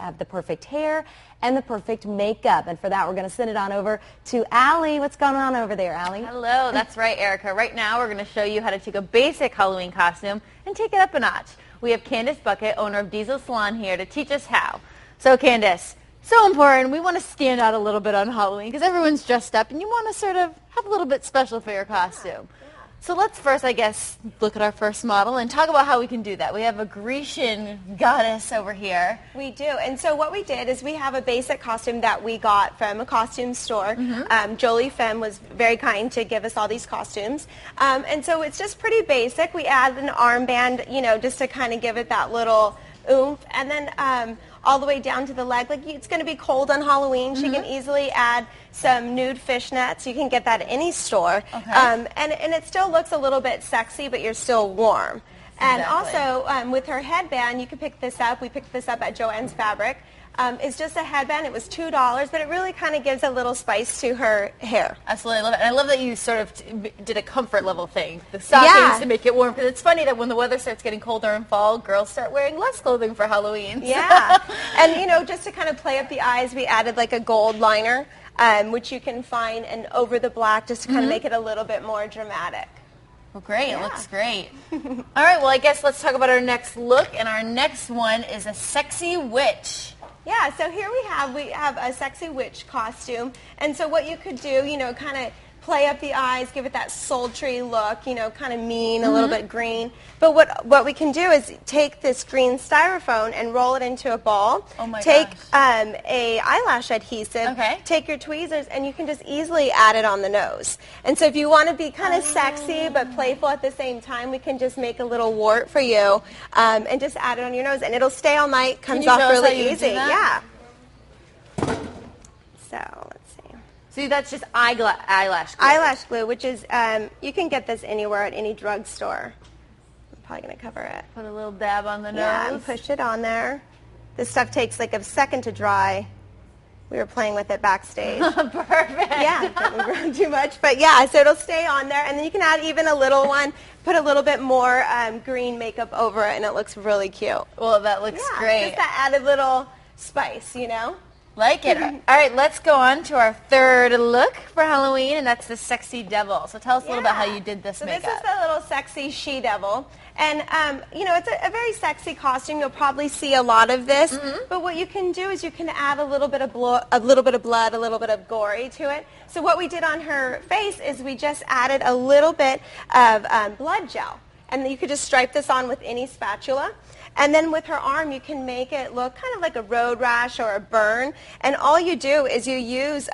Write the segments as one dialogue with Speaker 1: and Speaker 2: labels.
Speaker 1: have the perfect hair and the perfect makeup. And for that, we're going to send it on over to Ali. What's going on over there, Ali?
Speaker 2: Hello, that's right, Erica. Right now, we're going to show you how to take a basic Halloween costume and take it up a notch. We have Candace Buckett, owner of Diesel Salon, here to teach us how. So, Candace, so important. We want to stand out a little bit on Halloween because everyone's dressed up, and you want to sort of have a little bit special for your costume. So let's first, I guess, look at our first model and talk about how we can do that. We have a Grecian goddess over here.
Speaker 3: We do. And so what we did is we have a basic costume that we got from a costume store. Jolie Femme was very kind to give us all these costumes. And so it's just pretty basic. We add an armband, you know, just to kind of give it that little oomph. And then all the way down to the leg. Like, it's going to be cold on Halloween. She can easily add some nude fishnets. You can get that at any store. And it still looks a little bit sexy, but you're still warm. And also, with her headband, you can pick this up. We picked this up at Joann's Fabric. It's just a headband. It was $2, but it really kind of gives a little spice to her hair.
Speaker 2: Absolutely, I love it. And I love that you sort of did a comfort level thing, the stockings to make it warm. Because it's funny that when the weather starts getting colder in fall, girls start wearing less clothing for Halloween.
Speaker 3: Yeah, and you know, just to kind of play up the eyes, we added like a gold liner, which you can find and over the black, just to kind of make it a little bit more dramatic.
Speaker 2: Well, great. It looks great. All right, well, I guess let's talk about our next look. And our next one is a sexy witch.
Speaker 3: Yeah, so here we have a sexy witch costume. And so what you could do, you know, kind of play up the eyes, give it that sultry look, you know, kind of mean, a little bit green. But what we can do is take this green styrofoam and roll it into a ball.
Speaker 2: Oh my
Speaker 3: take
Speaker 2: gosh.
Speaker 3: a eyelash adhesive, take your tweezers, and you can just easily add it on the nose. And so if you want to be kind of sexy but playful at the same time, we can just make a little wart for you and just add it on your nose, and it'll stay all night, comes off really easy. Yeah. So let's see.
Speaker 2: See, that's just eyelash glue.
Speaker 3: Eyelash glue, which is, you can get this anywhere at any drugstore. I'm probably going to cover it.
Speaker 2: Put a little dab on the nose.
Speaker 3: Yeah, and push it on there. This stuff takes like a second to dry. We were playing with it backstage.
Speaker 2: Perfect.
Speaker 3: Yeah, don't move around too much. But yeah, so it'll stay on there. And then you can add even a little one, put a little bit more green makeup over it, and it looks really cute.
Speaker 2: Well, that looks great.
Speaker 3: Just that added little spice, you know?
Speaker 2: Like it. All right, let's go on to our third look for Halloween, and that's the sexy devil. So tell us a little bit how you did this makeup.
Speaker 3: So this is the little sexy she-devil. And, you know, it's a very sexy costume. You'll probably see a lot of this. But what you can do is you can add a little bit of blood, a little bit of gory to it. So what we did on her face is we just added a little bit of blood gel. And you could just stripe this on with any spatula. And then with her arm, you can make it look kind of like a road rash or a burn. And all you do is you use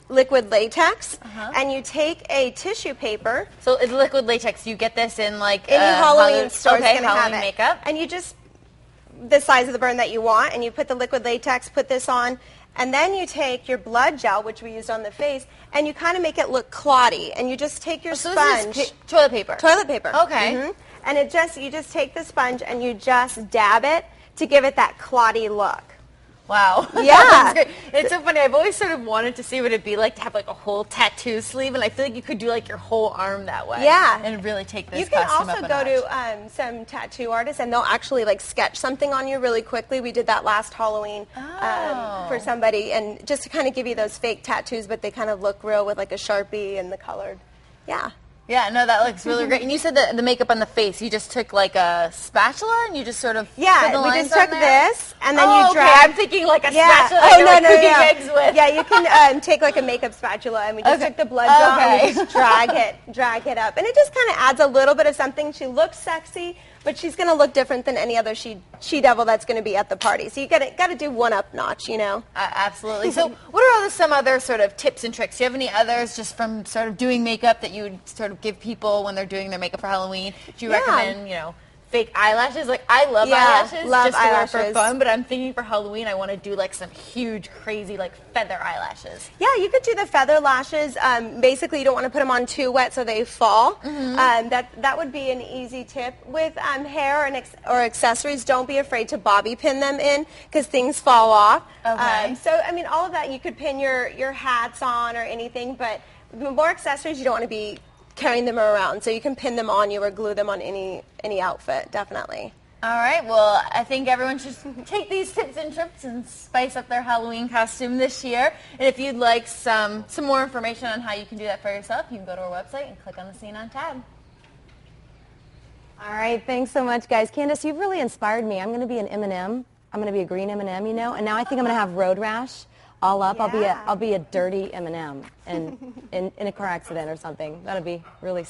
Speaker 3: liquid latex, and you take a tissue paper.
Speaker 2: So it's liquid latex. You get this in like
Speaker 3: any Halloween store is going to have it.
Speaker 2: Makeup.
Speaker 3: And you just, the size of the burn that you want, and you put the liquid latex, put this on, and then you take your blood gel, which we used on the face, and you kind of make it look clotty. And you just take your sponge.
Speaker 2: This is toilet paper.
Speaker 3: Toilet paper.
Speaker 2: Okay.
Speaker 3: And you just take the sponge and you just dab it to give it that clotty look.
Speaker 2: Wow.
Speaker 3: Yeah.
Speaker 2: Great. It's so funny. I've always sort of wanted to see what it'd be like to have like a whole tattoo sleeve, and I feel like you could do like your whole arm that way.
Speaker 3: Yeah.
Speaker 2: And really take this
Speaker 3: You can
Speaker 2: costume
Speaker 3: also
Speaker 2: up
Speaker 3: go
Speaker 2: a notch.
Speaker 3: to some tattoo artists, and they'll actually like sketch something on you really quickly. We did that last Halloween for somebody, and just to kind of give you those fake tattoos, but they kind of look real with like a Sharpie and the colored. Yeah.
Speaker 2: Yeah, no, that looks really great. And you said that the makeup on the face, you just took like a spatula and you just sort of put the lines
Speaker 3: we just took
Speaker 2: on there?
Speaker 3: this and then you drag.
Speaker 2: Okay. I'm thinking like a spatula. Like cooking eggs with.
Speaker 3: Yeah, you can take like a makeup spatula, and we just took the blood gel and we just drag it up, and it just kind of adds a little bit of something. She looks sexy, but she's going to look different than any other she-devil that's going to be at the party. So you got to do one up notch, you know.
Speaker 2: Absolutely. So what are some other sort of tips and tricks? Do you have any others just from sort of doing makeup that you would sort of give people when they're doing their makeup for Halloween? Do you recommend, you know, fake eyelashes? Like, I love eyelashes just to wear for fun, but I'm thinking for Halloween I want to do like some huge, crazy, like feather eyelashes.
Speaker 3: Yeah, you could do the feather lashes. Basically, you don't want to put them on too wet so they fall. That would be an easy tip. With hair or accessories, don't be afraid to bobby pin them in because things fall off. So, I mean, all of that, you could pin your hats on or anything, but more accessories, you don't want to be carrying them around, so you can pin them on you or glue them on any outfit, definitely.
Speaker 2: All right, well, I think everyone should take these tips and trips and spice up their Halloween costume this year. And if you'd like some more information on how you can do that for yourself, you can go to our website and click on the Scene On tab.
Speaker 1: All right, thanks so much, guys. Candace, you've really inspired me. I'm going to be an M&M. I'm going to be a green M&M, you know, and now I think I'm going to have road rash all up.
Speaker 3: Yeah.
Speaker 1: I'll be a dirty M&M in a car accident or something. That'll be really